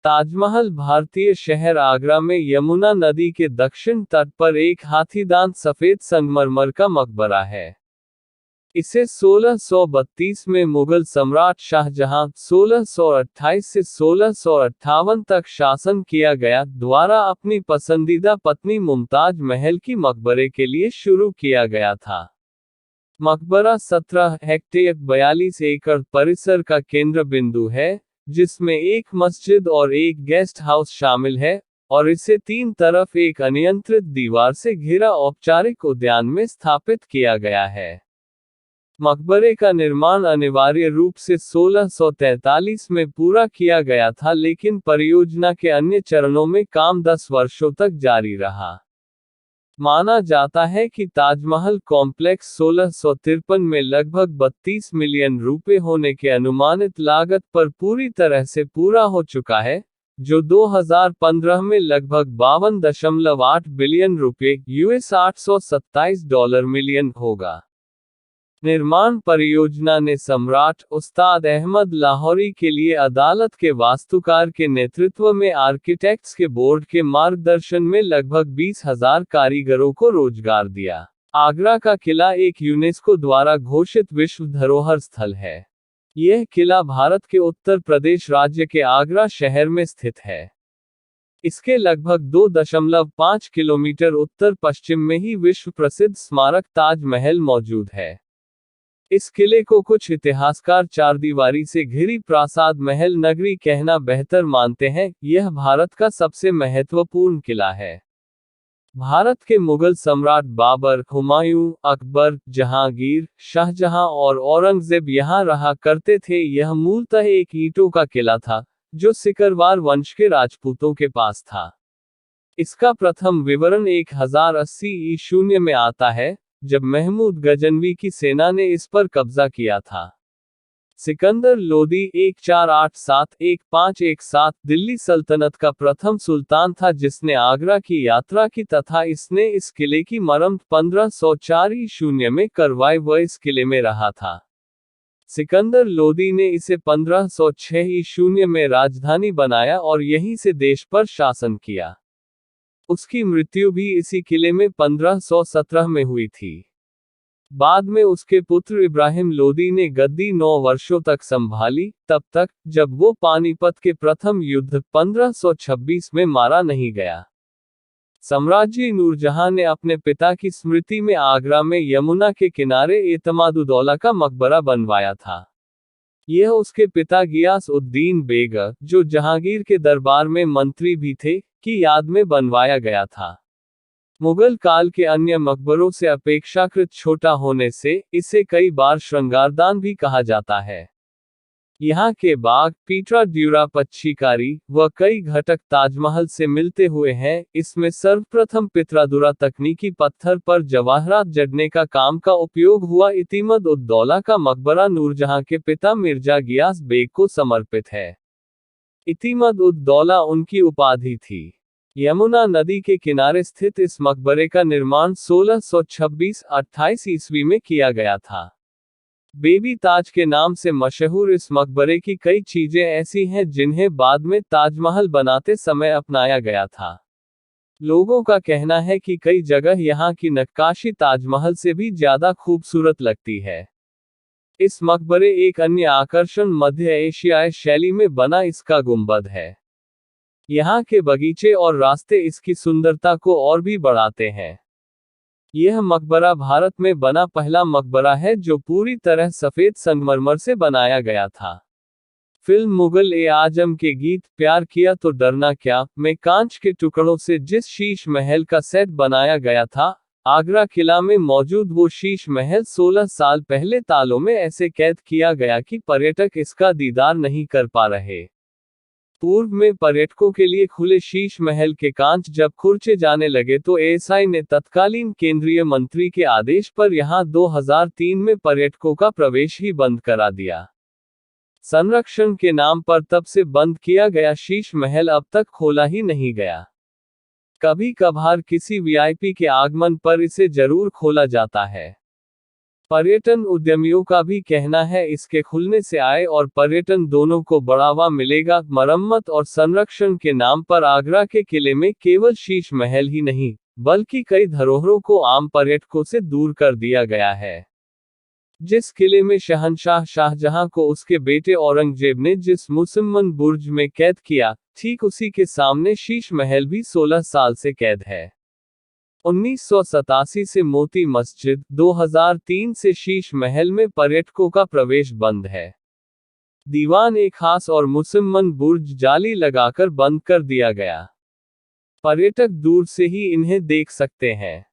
ताजमहल भारतीय शहर आगरा में यमुना नदी के दक्षिण तट पर एक हाथीदांत सफेद संगमरमर का मकबरा है। इसे 1632 में मुगल सम्राट शाहजहां 1628 से 1658 तक शासन किया गया द्वारा अपनी पसंदीदा पत्नी मुमताज महल की मकबरे के लिए शुरू किया गया था। मकबरा 17 हेक्टेयर 42 एकड़ परिसर का केंद्र बिंदु है, जिसमें एक मस्जिद और एक गेस्ट हाउस शामिल है, और इसे तीन तरफ एक अनियंत्रित दीवार से घिरा औपचारिक उद्यान में स्थापित किया गया है। मकबरे का निर्माण अनिवार्य रूप से 1643 में पूरा किया गया था, लेकिन परियोजना के अन्य चरणों में काम 10 वर्षों तक जारी रहा। माना जाता है कि ताजमहल कॉम्प्लेक्स 1653 में लगभग 32 मिलियन रुपए होने के अनुमानित लागत पर पूरी तरह से पूरा हो चुका है, जो 2015 में लगभग 52.8 बिलियन रुपए यूएस $827 मिलियन होगा। निर्माण परियोजना ने सम्राट उस्ताद अहमद लाहौरी के लिए अदालत के वास्तुकार के नेतृत्व में आर्किटेक्ट्स के बोर्ड के मार्गदर्शन में लगभग 20,000 कारीगरों को रोजगार दिया। आगरा का किला एक यूनेस्को द्वारा घोषित विश्व धरोहर स्थल है। यह किला भारत के उत्तर प्रदेश राज्य के आगरा शहर में स्थित है। इसके लगभग 2.5 किलोमीटर उत्तर पश्चिम में ही विश्व प्रसिद्ध स्मारक ताज महल मौजूद है। इस किले को कुछ इतिहासकार चारदीवारी से घिरी प्रासाद महल नगरी कहना बेहतर मानते हैं। यह भारत का सबसे महत्वपूर्ण किला है। भारत के मुगल सम्राट बाबर, हुमायूं, अकबर, जहांगीर, शाहजहां और औरंगजेब यहाँ रहा करते थे। यह मूलतः एक ईंटों का किला था, जो सिकरवार वंश के राजपूतों के पास था। इसका प्रथम विवरण 1080 ईशून्य में आता है, जब महमूद गजनवी की सेना ने इस पर कब्जा किया था। सिकंदर लोदी 1487-1517 दिल्ली सल्तनत का प्रथम सुल्तान था, जिसने आगरा की यात्रा की तथा इसने इस किले की मरम्मत 1504 ईशून्य में करवाई व इस किले में रहा था। सिकंदर लोदी ने इसे 1506 ईशून्य में राजधानी बनाया और यहीं से देश पर शासन किया। उसकी मृत्यु भी इसी किले में 1517 में हुई थी। बाद में उसके पुत्र इब्राहिम लोदी ने गद्दी 9 वर्षों तक संभाली, तब तक जब वो पानीपत के प्रथम युद्ध 1526 में मारा नहीं गया। सम्राज्ञी नूरजहां ने अपने पिता की स्मृति में आगरा में यमुना के किनारे एतमादुद्दौला का मकबरा बनवाया था। यह उसके पिता गियास उद्दीन बेग, जो जहांगीर के दरबार में मंत्री भी थे, की याद में बनवाया गया था। मुगल काल के अन्य मकबरों से अपेक्षाकृत छोटा होने से इसे कई बार श्रृंगारदान भी कहा जाता है। यहाँ के बाग, पीटरा ड्यूरा पच्छीकारी व कई घटक ताजमहल से मिलते हुए हैं। इसमें सर्वप्रथम पित्रादुरा तकनीकी पत्थर पर जवाहरात जड़ने का काम का उपयोग हुआ। इतिमद उद दौला का मकबरा नूरजहां के पिता मिर्जा गियास बेग को समर्पित है। इतिमद उद दौला उनकी उपाधि थी। यमुना नदी के किनारे स्थित इस मकबरे का निर्माण 1626-28 ईस्वी में किया गया था। बेबी ताज के नाम से मशहूर इस मकबरे की कई चीजें ऐसी हैं जिन्हें बाद में ताजमहल बनाते समय अपनाया गया था। लोगों का कहना है कि कई जगह यहाँ की नक्काशी ताजमहल से भी ज्यादा खूबसूरत लगती है। इस मकबरे एक अन्य आकर्षण मध्य एशियाई शैली में बना इसका गुंबद है। यहाँ के बगीचे और रास्ते इसकी सुंदरता को और भी बढ़ाते हैं। यह मकबरा भारत में बना पहला मकबरा है जो पूरी तरह सफेद संगमरमर से बनाया गया था। फिल्म मुगल-ए-आजम के गीत प्यार किया तो डरना क्या में कांच के टुकड़ों से जिस शीश महल का सेट बनाया गया था, आगरा किला में मौजूद वो शीश महल 16 साल पहले तालों में ऐसे कैद किया गया कि पर्यटक इसका दीदार नहीं कर पा रहे। पूर्व में पर्यटकों के लिए खुले शीश महल के कांच जब खुरचे जाने लगे तो एएसआई ने तत्कालीन केंद्रीय मंत्री के आदेश पर यहां 2003 में पर्यटकों का प्रवेश ही बंद करा दिया। संरक्षण के नाम पर तब से बंद किया गया शीश महल अब तक खोला ही नहीं गया। कभी कभार किसी वीआईपी के आगमन पर इसे जरूर खोला जाता है। पर्यटन उद्यमियों का भी कहना है इसके खुलने से आय और पर्यटन दोनों को बढ़ावा मिलेगा। मरम्मत और संरक्षण के नाम पर आगरा के किले में केवल शीश महल ही नहीं, बल्कि कई धरोहरों को आम पर्यटकों से दूर कर दिया गया है। जिस किले में शहंशाह शाहजहां को उसके बेटे औरंगजेब ने जिस मुसम्मन बुर्ज में कैद किया, ठीक उसी के सामने शीश महल भी 16 साल से कैद है। 1987 से मोती मस्जिद, 2003 से शीश महल में पर्यटकों का प्रवेश बंद है। दीवान ए खास और मुसम्मन बुर्ज जाली लगाकर बंद कर दिया गया। पर्यटक दूर से ही इन्हें देख सकते हैं।